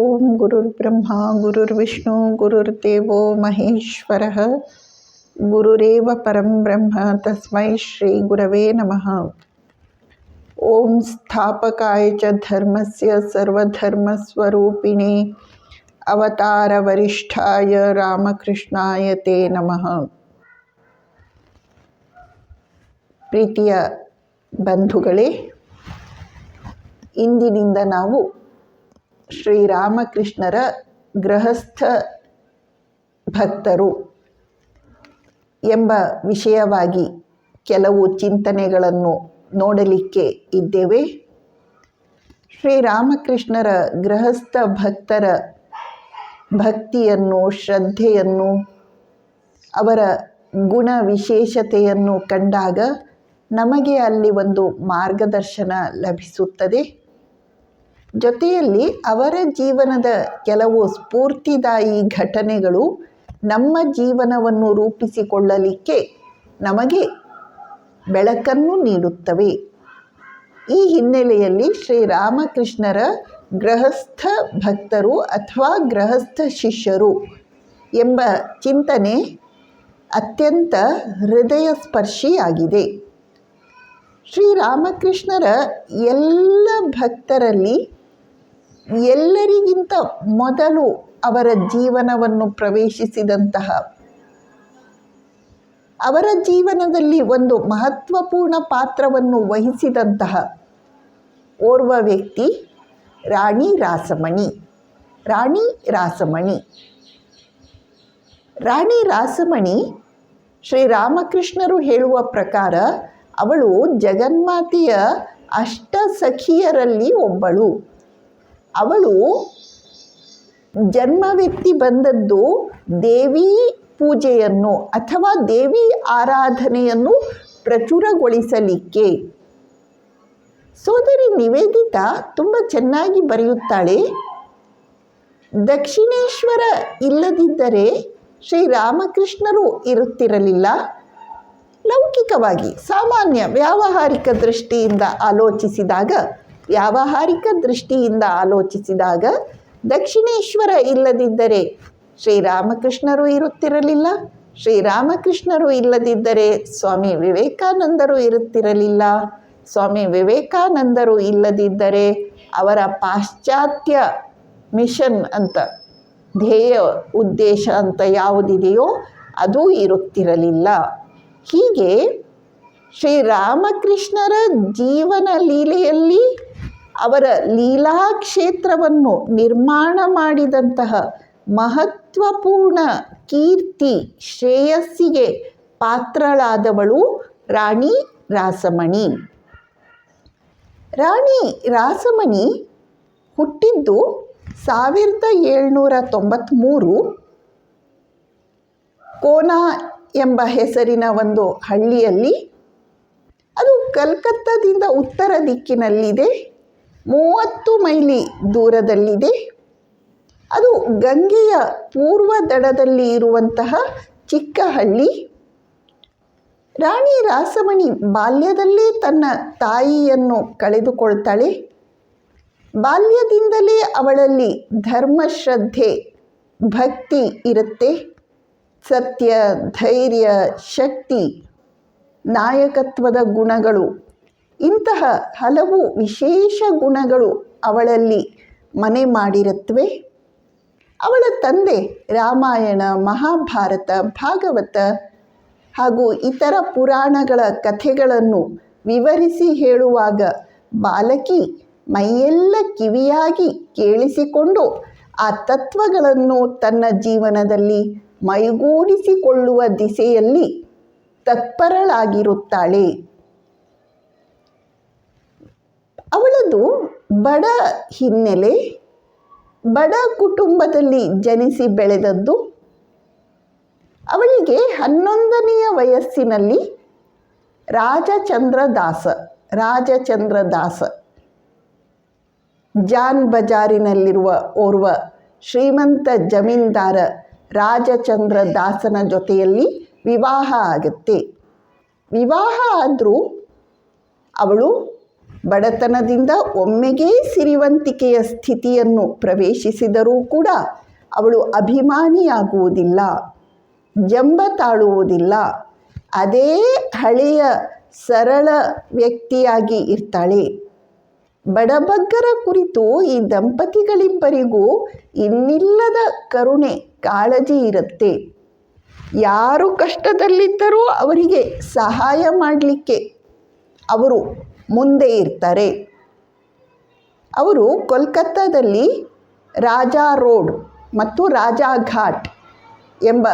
ಓಂ ಗುರುರ್ಬ್ರಹ್ಮ ಗುರುರ್ವಿಷ್ಣು ಗುರುರ್ದೇವೋ ಮಹೇಶ್ವರಃ ಗುರುರೇವ ಪರಂ ಬ್ರಹ್ಮ ತಸ್ಮೈ ಶ್ರೀ ಗುರವೇ ನಮಃ. ಓಂ ಸ್ಥಾಪಕಾಯ ಚ ಧರ್ಮಸ್ಯ ಸರ್ವಧರ್ಮಸ್ವರೂಪಿಣೇ ಅವತಾರ ವರಿಷ್ಠಾಯ ರಾಮಕೃಷ್ಣಾಯ ತೇ ನಮಃ. ಪ್ರೀತಿಯ ಬಂಧುಗಳೇ, ಇಂದಿನಿಂದ ನಾವು ಶ್ರೀರಾಮಕೃಷ್ಣರ ಗೃಹಸ್ಥ ಭಕ್ತರು ಎಂಬ ವಿಷಯವಾಗಿ ಕೆಲವು ಚಿಂತನೆಗಳನ್ನು ನೋಡಲಿಕ್ಕೆ ಇದ್ದೇವೆ. ಶ್ರೀರಾಮಕೃಷ್ಣರ ಗೃಹಸ್ಥ ಭಕ್ತರ ಭಕ್ತಿಯನ್ನು, ಶ್ರದ್ಧೆಯನ್ನು, ಅವರ ಗುಣ ವಿಶೇಷತೆಯನ್ನು ಕಂಡಾಗ ನಮಗೆ ಅಲ್ಲಿ ಒಂದು ಮಾರ್ಗದರ್ಶನ ಲಭಿಸುತ್ತದೆ. ಜೊತೆಯಲ್ಲಿ ಅವರ ಜೀವನದ ಕೆಲವು ಸ್ಫೂರ್ತಿದಾಯಿ ಘಟನೆಗಳು ನಮ್ಮ ಜೀವನವನ್ನು ರೂಪಿಸಿಕೊಳ್ಳಲಿಕ್ಕೆ ನಮಗೆ ಬೆಳಕನ್ನು ನೀಡುತ್ತವೆ. ಈ ಹಿನ್ನೆಲೆಯಲ್ಲಿ ಶ್ರೀರಾಮಕೃಷ್ಣರ ಗೃಹಸ್ಥ ಭಕ್ತರು ಅಥವಾ ಗೃಹಸ್ಥ ಶಿಷ್ಯರು ಎಂಬ ಚಿಂತನೆ ಅತ್ಯಂತ ಹೃದಯ ಸ್ಪರ್ಶಿಯಾಗಿದೆ. ಶ್ರೀರಾಮಕೃಷ್ಣರ ಎಲ್ಲ ಭಕ್ತರಲ್ಲಿ ಎಲ್ಲರಿಗಿಂತ ಮೊದಲು ಅವರ ಜೀವನವನ್ನು ಪ್ರವೇಶಿಸಿದಂತಹ, ಅವರ ಜೀವನದಲ್ಲಿ ಒಂದು ಮಹತ್ವಪೂರ್ಣ ಪಾತ್ರವನ್ನು ವಹಿಸಿದಂತಹ ಓರ್ವ ವ್ಯಕ್ತಿ ರಾಣಿ ರಾಸಮಣಿ. ರಾಣಿ ರಾಸಮಣಿ ಶ್ರೀರಾಮಕೃಷ್ಣರು ಹೇಳುವ ಪ್ರಕಾರ ಅವಳು ಜಗನ್ಮಾತೆಯ ಅಷ್ಟ ಸಖಿಯರಲ್ಲಿ ಒಬ್ಬಳು. ಅವಳು ಜನ್ಮವೆತ್ತಿ ಬಂದದ್ದು ದೇವಿ ಪೂಜೆಯನ್ನು ಅಥವಾ ದೇವಿ ಆರಾಧನೆಯನ್ನು ಪ್ರಚುರಗೊಳಿಸಲಿಕ್ಕೆ. ಸೋದರಿ ನಿವೇದಿತಾ ತುಂಬ ಚೆನ್ನಾಗಿ ಬರೆಯುತ್ತಾಳೆ, ದಕ್ಷಿಣೇಶ್ವರ ಇಲ್ಲದಿದ್ದರೆ ಶ್ರೀರಾಮಕೃಷ್ಣರು ಇರುತ್ತಿರಲಿಲ್ಲ. ಲೌಕಿಕವಾಗಿ ಸಾಮಾನ್ಯ ವ್ಯಾವಹಾರಿಕ ದೃಷ್ಟಿಯಿಂದ ಆಲೋಚಿಸಿದಾಗ ದಕ್ಷಿಣೇಶ್ವರ ಇಲ್ಲದಿದ್ದರೆ ಶ್ರೀರಾಮಕೃಷ್ಣರು ಇರುತ್ತಿರಲಿಲ್ಲ. ಶ್ರೀರಾಮಕೃಷ್ಣರು ಇಲ್ಲದಿದ್ದರೆ ಸ್ವಾಮಿ ವಿವೇಕಾನಂದರು ಇರುತ್ತಿರಲಿಲ್ಲ. ಸ್ವಾಮಿ ವಿವೇಕಾನಂದರು ಇಲ್ಲದಿದ್ದರೆ ಅವರ ಪಾಶ್ಚಾತ್ಯ ಮಿಷನ್ ಅಂತ, ಧ್ಯೇಯ ಉದ್ದೇಶ ಅಂತ ಯಾವುದಿದೆಯೋ ಅದು ಇರುತ್ತಿರಲಿಲ್ಲ. ಹೀಗೆ ಶ್ರೀರಾಮಕೃಷ್ಣರ ಜೀವನ ಲೀಲೆಯಲ್ಲಿ ಅವರ ಲೀಲಾಕ್ಷೇತ್ರವನ್ನು ನಿರ್ಮಾಣ ಮಾಡಿದಂತಹ ಮಹತ್ವಪೂರ್ಣ ಕೀರ್ತಿ ಶ್ರೇಯಸ್ಸಿಗೆ ಪಾತ್ರಳಾದವಳು ರಾಣಿ ರಾಸಮಣಿ. ರಾಣಿ ರಾಸಮಣಿ ಹುಟ್ಟಿದ್ದು 1793 ಕೋನಾ ಎಂಬ ಹೆಸರಿನ ಒಂದು ಹಳ್ಳಿಯಲ್ಲಿ. ಅದು ಕಲ್ಕತ್ತಾದಿಂದ ಉತ್ತರ ದಿಕ್ಕಿನಲ್ಲಿದೆ, 30 ಮೈಲಿ ದೂರದಲ್ಲಿದೆ. ಅದು ಗಂಗೆಯ ಪೂರ್ವ ದಡದಲ್ಲಿ ಇರುವಂತಹ ಚಿಕ್ಕ ಹಳ್ಳಿ. ರಾಣಿ ರಾಸಮಣಿ ಬಾಲ್ಯದಲ್ಲೇ ತನ್ನ ತಾಯಿಯನ್ನು ಕಳೆದುಕೊಳ್ತಾಳೆ. ಬಾಲ್ಯದಿಂದಲೇ ಅವಳಲ್ಲಿ ಧರ್ಮಶ್ರದ್ಧೆ, ಭಕ್ತಿ ಇರುತ್ತೆ. ಸತ್ಯ, ಧೈರ್ಯ, ಶಕ್ತಿ, ನಾಯಕತ್ವದ ಗುಣಗಳು, ಇಂತಹ ಹಲವು ವಿಶೇಷ ಗುಣಗಳು ಅವಳಲ್ಲಿ ಮನೆ ಮಾಡಿರುತ್ತವೆ. ಅವಳ ತಂದೆ ರಾಮಾಯಣ, ಮಹಾಭಾರತ, ಭಾಗವತ ಹಾಗೂ ಇತರ ಪುರಾಣಗಳ ಕಥೆಗಳನ್ನು ವಿವರಿಸಿ ಹೇಳುವಾಗ ಬಾಲಕಿ ಮೈಯೆಲ್ಲ ಕಿವಿಯಾಗಿ ಕೇಳಿಸಿಕೊಂಡು ಆ ತತ್ವಗಳನ್ನು ತನ್ನ ಜೀವನದಲ್ಲಿ ಮೈಗೂಡಿಸಿಕೊಳ್ಳುವ ದಿಸೆಯಲ್ಲಿ ತತ್ಪರಳಾಗಿರುತ್ತಾಳೆ. ಅವಳದು ಬಡ ಹಿನ್ನೆಲೆ, ಬಡ ಕುಟುಂಬದಲ್ಲಿ ಜನಿಸಿ ಬೆಳೆದದ್ದು. ಅವಳಿಗೆ 11ನೆಯ ವಯಸ್ಸಿನಲ್ಲಿ ರಾಜಚಂದ್ರ ದಾಸ ಜಾನ್ ಬಜಾರಿನಲ್ಲಿರುವ ಓರ್ವ ಶ್ರೀಮಂತ ಜಮೀನ್ದಾರ ರಾಜಚಂದ್ರ ದಾಸನ ಜೊತೆಯಲ್ಲಿ ವಿವಾಹ ಆಗುತ್ತೆ. ವಿವಾಹ ಆದರೂ ಅವಳು ಬಡತನದಿಂದ ಒಮ್ಮೆಗೇ ಸಿರಿವಂತಿಕೆಯ ಸ್ಥಿತಿಯನ್ನು ಪ್ರವೇಶಿಸಿದರೂ ಕೂಡ ಅವಳು ಅಭಿಮಾನಿಯಾಗುವುದಿಲ್ಲ, ಜಂಬ ತಾಳುವುದಿಲ್ಲ. ಅದೇ ಹಳೆಯ ಸರಳ ವ್ಯಕ್ತಿಯಾಗಿ ಇರ್ತಾಳೆ. ಬಡಬಗ್ಗರ ಕುರಿತು ಈ ದಂಪತಿಗಳಿಬ್ಬರಿಗೂ ಇನ್ನಿಲ್ಲದ ಕರುಣೆ, ಕಾಳಜಿ ಇರುತ್ತೆ. ಯಾರು ಕಷ್ಟದಲ್ಲಿದ್ದರೂ ಅವರಿಗೆ ಸಹಾಯ ಮಾಡಲಿಕ್ಕೆ ಅವರು ಮುಂದೆ ಇರ್ತಾರೆ. ಅವರು ಕೋಲ್ಕತ್ತಾದಲ್ಲಿ ರಾಜಾ ರೋಡ್ ಮತ್ತು ರಾಜಾ ಘಾಟ್ ಎಂಬ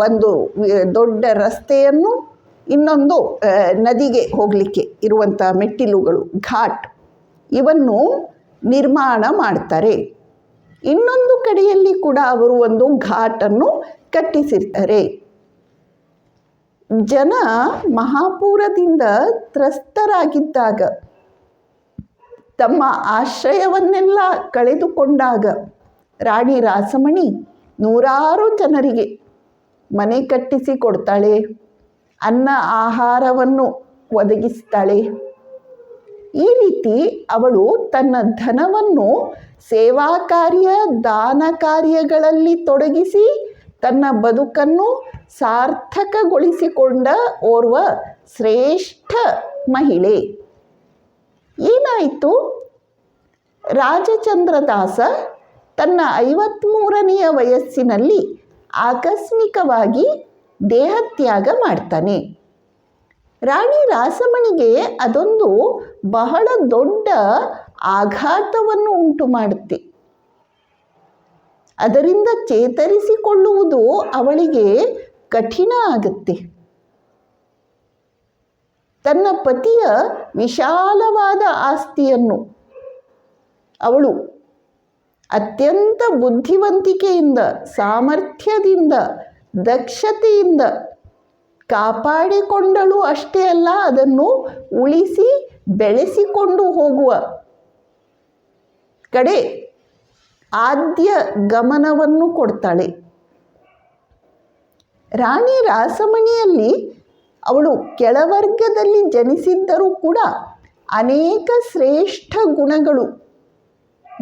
ಒಂದು ದೊಡ್ಡ ರಸ್ತೆಯನ್ನು, ಇನ್ನೊಂದು ನದಿಗೆ ಹೋಗಲಿಕ್ಕೆ ಇರುವಂಥ ಮೆಟ್ಟಿಲುಗಳು, ಘಾಟ್, ಇವನ್ನು ನಿರ್ಮಾಣ ಮಾಡ್ತಾರೆ. ಇನ್ನೊಂದು ಕಡೆಯಲ್ಲಿ ಕೂಡ ಅವರು ಒಂದು ಘಾಟನ್ನು ಕಟ್ಟಿಸಿರ್ತಾರೆ. ಜನ ಮಹಾಪೂರದಿಂದ ತ್ರಸ್ತರಾಗಿದ್ದಾಗ, ತಮ್ಮ ಆಶ್ರಯವನ್ನೆಲ್ಲ ಕಳೆದುಕೊಂಡಾಗ ರಾಣಿ ರಾಸಮಣಿ ನೂರಾರು ಜನರಿಗೆ ಮನೆ ಕಟ್ಟಿಸಿ ಕೊಡ್ತಾಳೆ, ಅನ್ನ ಆಹಾರವನ್ನು ಒದಗಿಸ್ತಾಳೆ. ಈ ರೀತಿ ಅವಳು ತನ್ನ ಧನವನ್ನು ಸೇವಾ ಕಾರ್ಯ, ದಾನ ಕಾರ್ಯಗಳಲ್ಲಿ ತೊಡಗಿಸಿ ತನ್ನ ಬದುಕನ್ನು ಸಾರ್ಥಕಗೊಳಿಸಿಕೊಂಡ ಓರ್ವ ಶ್ರೇಷ್ಠ ಮಹಿಳೆ. ಏನಾಯಿತು? ರಾಜಚಂದ್ರದಾಸ ತನ್ನ 53ನೆಯ ವಯಸ್ಸಿನಲ್ಲಿ ಆಕಸ್ಮಿಕವಾಗಿ ದೇಹತ್ಯಾಗ ಮಾಡ್ತಾನೆ. ರಾಣಿ ರಾಸಮಣಿಗೆ ಅದೊಂದು ಬಹಳ ದೊಡ್ಡ ಆಘಾತವನ್ನು ಉಂಟು ಮಾಡುತ್ತೆ. ಅದರಿಂದ ಚೇತರಿಸಿಕೊಳ್ಳುವುದು ಅವಳಿಗೆ ಕಠಿಣ ಆಗುತ್ತೆ. ತನ್ನ ಪತಿಯ ವಿಶಾಲವಾದ ಆಸ್ತಿಯನ್ನು ಅವಳು ಅತ್ಯಂತ ಬುದ್ಧಿವಂತಿಕೆಯಿಂದ, ಸಾಮರ್ಥ್ಯದಿಂದ, ದಕ್ಷತೆಯಿಂದ ಕಾಪಾಡಿಕೊಂಡಳು. ಅಷ್ಟೇ ಅಲ್ಲ, ಅದನ್ನು ಉಳಿಸಿ ಬೆಳೆಸಿಕೊಂಡು ಹೋಗುವ ಕಡೆ ಆದ್ಯ ಗಮನವನ್ನು ಕೊಡ್ತಾಳೆ. ರಾಣಿ ರಾಸಮಣಿಯಲ್ಲಿ ಅವಳು ಕೆಳವರ್ಗದಲ್ಲಿ ಜನಿಸಿದ್ದರೂ ಕೂಡ ಅನೇಕ ಶ್ರೇಷ್ಠ ಗುಣಗಳು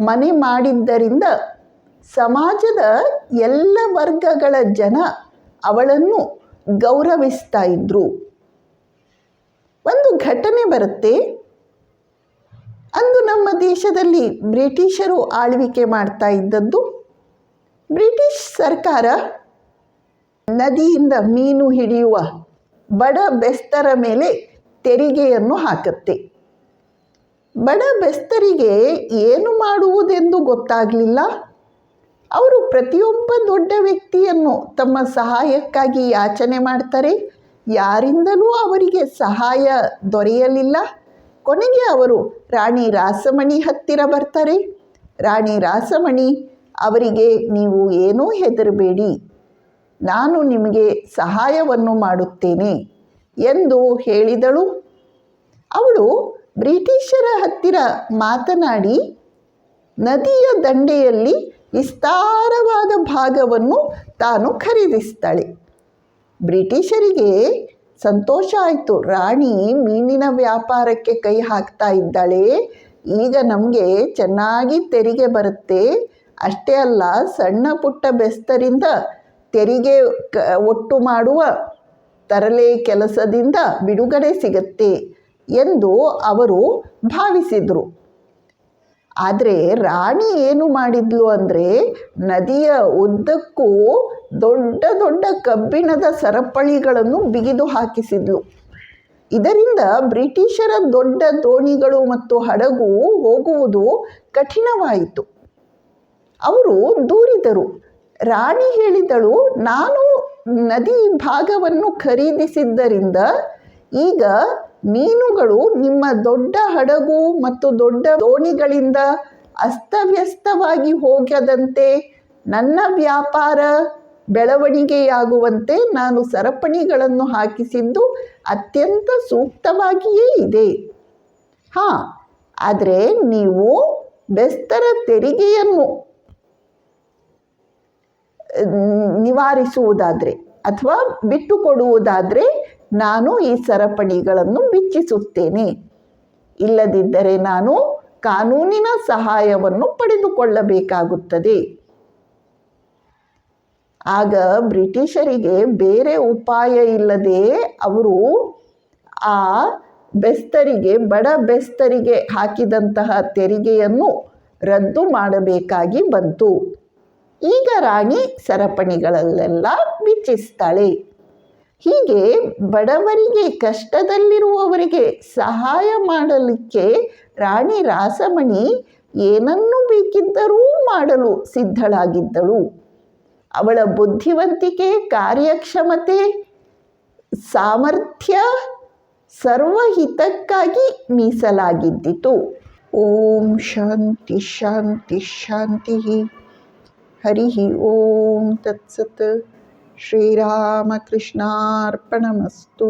ಮನೆ ಮಾಡಿದ್ದರಿಂದ ಸಮಾಜದ ಎಲ್ಲ ವರ್ಗಗಳ ಜನ ಅವಳನ್ನು ಗೌರವಿಸ್ತಾ ಇದ್ರು. ಒಂದು ಘಟನೆ ಬರುತ್ತೆ. ಅಂದು ನಮ್ಮ ದೇಶದಲ್ಲಿ ಬ್ರಿಟಿಷರು ಆಳ್ವಿಕೆ ಮಾಡ್ತಾ ಇದ್ದದ್ದು. ಬ್ರಿಟಿಷ್ ಸರ್ಕಾರ ನದಿಯಿಂದ ಮೀನು ಹಿಡಿಯುವ ಬಡ ಬೆಸ್ತರ ಮೇಲೆ ತೆರಿಗೆಯನ್ನು ಹಾಕುತ್ತೆ. ಬಡ ಬೆಸ್ತರಿಗೆ ಏನು ಮಾಡುವುದೆಂದು ಗೊತ್ತಾಗಲಿಲ್ಲ. ಅವರು ಪ್ರತಿಯೊಬ್ಬ ದೊಡ್ಡ ವ್ಯಕ್ತಿಯನ್ನು ತಮ್ಮ ಸಹಾಯಕ್ಕಾಗಿ ಯಾಚನೆ ಮಾಡ್ತಾರೆ. ಯಾರಿಂದಲೂ ಅವರಿಗೆ ಸಹಾಯ ದೊರೆಯಲಿಲ್ಲ. ಕೊನೆಗೆ ಅವರು ರಾಣಿ ರಾಸಮಣಿ ಹತ್ತಿರ ಬರ್ತಾರೆ. ರಾಣಿ ರಾಸಮಣಿ ಅವರಿಗೆ, ನೀವು ಏನೂ ಹೆದರಬೇಡಿ, ನಾನು ನಿಮಗೆ ಸಹಾಯವನ್ನು ಮಾಡುತ್ತೇನೆ ಎಂದು ಹೇಳಿದಳು. ಅವಳು ಬ್ರಿಟಿಷರ ಹತ್ತಿರ ಮಾತನಾಡಿ ನದಿಯ ದಂಡೆಯಲ್ಲಿ ವಿಸ್ತಾರವಾದ ಭಾಗವನ್ನು ತಾನು ಖರೀದಿಸ್ತಾಳೆ. ಬ್ರಿಟಿಷರಿಗೆ ಸಂತೋಷ ಆಯಿತು. ರಾಣಿ ಮೀನಿನ ವ್ಯಾಪಾರಕ್ಕೆ ಕೈ ಹಾಕ್ತಾ ಇದ್ದಾಳೆ, ಈಗ ನಮಗೆ ಚೆನ್ನಾಗಿ ತೆರಿಗೆ ಬರುತ್ತೆ. ಅಷ್ಟೇ ಅಲ್ಲ, ಸಣ್ಣ ಪುಟ್ಟ ಬೆಸ್ತರಿಂದ ತೆರಿಗೆ ಒಟ್ಟು ಮಾಡುವ ತರಲೆ ಕೆಲಸದಿಂದ ಬಿಡುಗಡೆ ಸಿಗತ್ತೆ ಎಂದು ಅವರು ಭಾವಿಸಿದರು. ಆದರೆ ರಾಣಿ ಏನು ಮಾಡಿದ್ಲು ಅಂದರೆ, ನದಿಯ ಉದ್ದಕ್ಕೂ ದೊಡ್ಡ ದೊಡ್ಡ ಕಬ್ಬಿಣದ ಸರಪಳಿಗಳನ್ನು ಬಿಗಿದು ಹಾಕಿಸಿದ್ಲು. ಇದರಿಂದ ಬ್ರಿಟಿಷರ ದೊಡ್ಡ ದೋಣಿಗಳು ಮತ್ತು ಹಡಗು ಹೋಗುವುದು ಕಠಿಣವಾಯಿತು. ಅವರು ದೂರಿದರು. ರಾಣಿ ಹೇಳಿದಳು, ನಾನು ನದಿ ಭಾಗವನ್ನು ಖರೀದಿಸಿದ್ದರಿಂದ ಈಗ ಮೀನುಗಳು ನಿಮ್ಮ ದೊಡ್ಡ ಹಡಗು ಮತ್ತು ದೊಡ್ಡ ದೋಣಿಗಳಿಂದ ಅಸ್ತವ್ಯಸ್ತವಾಗಿ ಹೋಗದಂತೆ, ನನ್ನ ವ್ಯಾಪಾರ ಬೆಳವಣಿಗೆಯಾಗುವಂತೆ ನಾನು ಸರಪಣಿಗಳನ್ನು ಹಾಕಿಸಿದ್ದು ಅತ್ಯಂತ ಸೂಕ್ತವಾಗಿಯೇ ಇದೆ. ಆದರೆ ನೀವು ಬೆಸ್ತರ ತೆರಿಗೆಯನ್ನು ನಿವಾರಿಸುವುದಾದರೆ ಅಥವಾ ಬಿಟ್ಟುಕೊಡುವುದಾದರೆ ನಾನು ಈ ಸರಪಣಿಗಳನ್ನು ಬಿಚ್ಚಿಸುತ್ತೇನೆ ಇಲ್ಲದಿದ್ದರೆ ನಾನು ಕಾನೂನಿನ ಸಹಾಯವನ್ನು ಪಡೆದುಕೊಳ್ಳಬೇಕಾಗುತ್ತದೆ. ಆಗ ಬ್ರಿಟಿಷರಿಗೆ ಬೇರೆ ಉಪಾಯ ಇಲ್ಲದೆ ಅವರು ಆ ಬೆಸ್ತರಿಗೆ, ಬಡ ಬೆಸ್ತರಿಗೆ ಹಾಕಿದಂತಹ ತೆರಿಗೆಯನ್ನು ರದ್ದು ಮಾಡಬೇಕಾಗಿ ಬಂತು. ಈಗ ರಾಣಿ ಸರಪಣಿಗಳಲ್ಲೆಲ್ಲ ಬಿಚ್ಚಿಸ್ತಾಳೆ. ಹೀಗೆ ಬಡವರಿಗೆ, ಕಷ್ಟದಲ್ಲಿರುವವರಿಗೆ ಸಹಾಯ ಮಾಡಲಿಕ್ಕೆ ರಾಣಿ ರಾಸಮಣಿ ಏನನ್ನು ಬೇಕಿದ್ದರೂ ಮಾಡಲು ಸಿದ್ಧಳಾಗಿದ್ದಳು. ಅವಳ ಬುದ್ಧಿವಂತಿಕೆ, ಕಾರ್ಯಕ್ಷಮತೆ, ಸಾಮರ್ಥ್ಯ ಸರ್ವಹಿತಕ್ಕಾಗಿ ಮೀಸಲಾಗಿದ್ದಿತು. ಓಂ ಶಾಂತಿ ಶಾಂತಿ ಶಾಂತಿ. ಹರಿ ಓಂ ತತ್ಸತ್. ಶ್ರೀರಾಮಕೃಷ್ಣಾರ್ಪಣಮಸ್ತು.